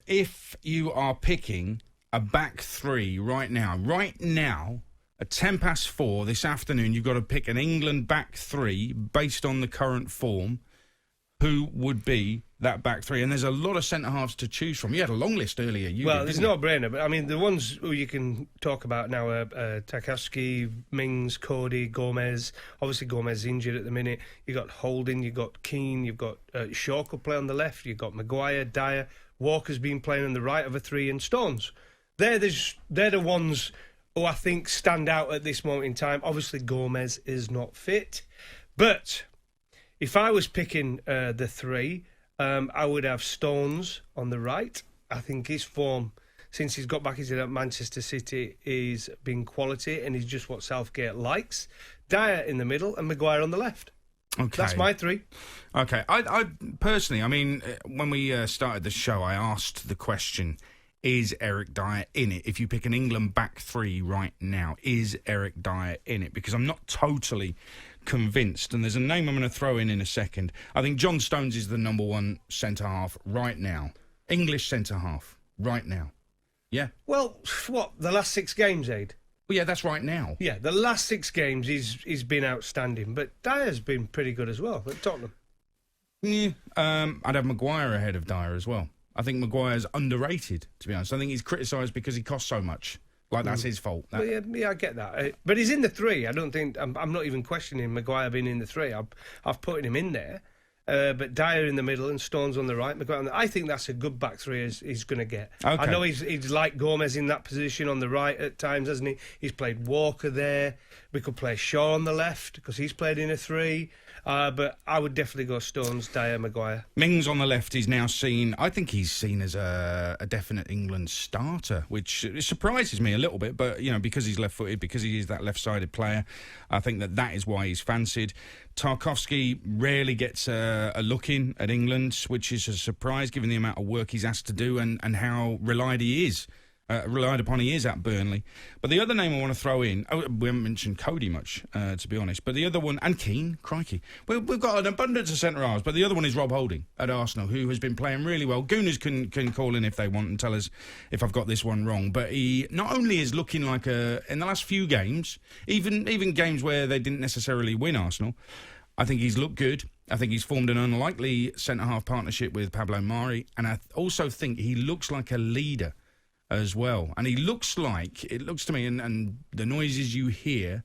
if you are picking a back three right now, at 4:10 this afternoon, you've got to pick an England back three based on the current form. Who would be that back three? And there's a lot of centre-halves to choose from. You had a long list earlier. There's no brainer. But, I mean, the ones who you can talk about now are Tarkowski, Mings, Cody, Gomez. Obviously, Gomez is injured at the minute. You've got Holding, you've got Keane, you've got Shaw could play on the left, you've got Maguire, Dyer, Walker's been playing on the right of a three, and Stones. They're the ones who I think stand out at this moment in time. Obviously, Gomez is not fit. But if I was picking the three, I would have Stones on the right. I think his form, since he's got back into that Manchester City, is been quality and he's just what Southgate likes. Dyer in the middle and Maguire on the left. Okay. That's my three. Okay. I personally, I mean, when we started the show, I asked the question, is Eric Dyer in it? If you pick an England back three right now, is Eric Dyer in it? Because I'm not totally convinced, and there's a name I'm going to throw in a second. I think John Stones is the number one centre-half right now. English centre-half right now. Yeah? Well, what, the last 6 games, Aid? Well, yeah, that's right now. Yeah, the last 6 games he's been outstanding, but Dyer's been pretty good as well at Tottenham. Yeah, I'd have Maguire ahead of Dyer as well. I think Maguire's underrated, to be honest. I think he's criticised because he costs so much. Like, that's his fault. Well, yeah, I get that. But he's in the three. I don't think... I'm not even questioning Maguire being in the three. I've put him in there. But Dyer in the middle and Stones on the right. Maguire on the, I think that's a good back three he's going to get. Okay. I know he's like Gomez in that position on the right at times, hasn't he? He's played Walker there. We could play Shaw on the left because he's played in a three. But I would definitely go Stones, Dyer, Maguire. Mings on the left is now seen... I think he's seen as a definite England starter, which surprises me a little bit. But, you know, because he's left-footed, because he is that left-sided player, I think that is why he's fancied. Tarkowski rarely gets a look in at England, which is a surprise given the amount of work he's asked to do and how relied upon he is at Burnley. But the other name I want to throw in, we haven't mentioned Cody much, to be honest, but the other one, and Keane, crikey. We've got an abundance of centre-halves, but the other one is Rob Holding at Arsenal, who has been playing really well. Gooners can call in if they want and tell us if I've got this one wrong, but he not only is looking like in the last few games, even games where they didn't necessarily win Arsenal, I think he's looked good. I think he's formed an unlikely centre-half partnership with Pablo Mari, and I also think he looks like a leader as well. And it looks to me, and the noises you hear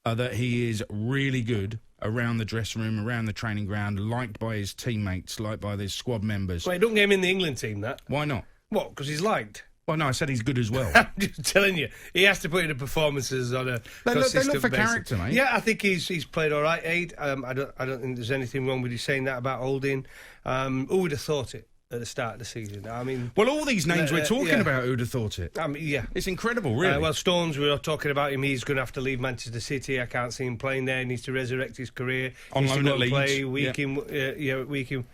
are that he is really good around the dressing room, around the training ground, liked by his teammates, liked by his squad members. Wait, don't get him in the England team, that. Why not? What, because he's liked? Well, no, I said he's good as well. I'm just telling you, he has to put in the performances on a consistent they look for basis. character, mate. Yeah, I think he's played all right, Aid. I don't think there's anything wrong with you saying that about Holding. Who would have thought it at the start of the season? I mean, well, all these names we're talking about, who'd have thought it? Yeah, it's incredible, really. Well, Stones, we were talking about him. He's going to have to leave Manchester City. I can't see him playing there. He needs to resurrect his career. On loan at Leeds. Play week in,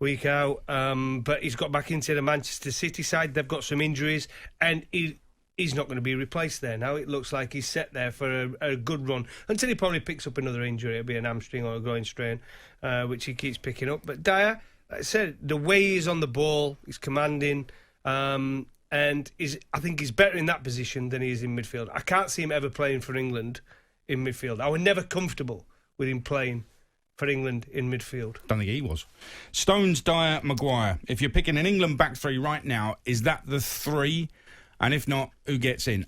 week out. But he's got back into the Manchester City side. They've got some injuries, and he's not going to be replaced there now. It looks like he's set there for a good run until he probably picks up another injury. It'll be an hamstring or a groin strain, which he keeps picking up. But Dyer, like I said, the way he's on the ball, he's commanding, and I think he's better in that position than he is in midfield. I can't see him ever playing for England in midfield. I was never comfortable with him playing for England in midfield. Don't think he was. Stones, Dyer, Maguire. If you're picking an England back three right now, is that the three? And if not, who gets in?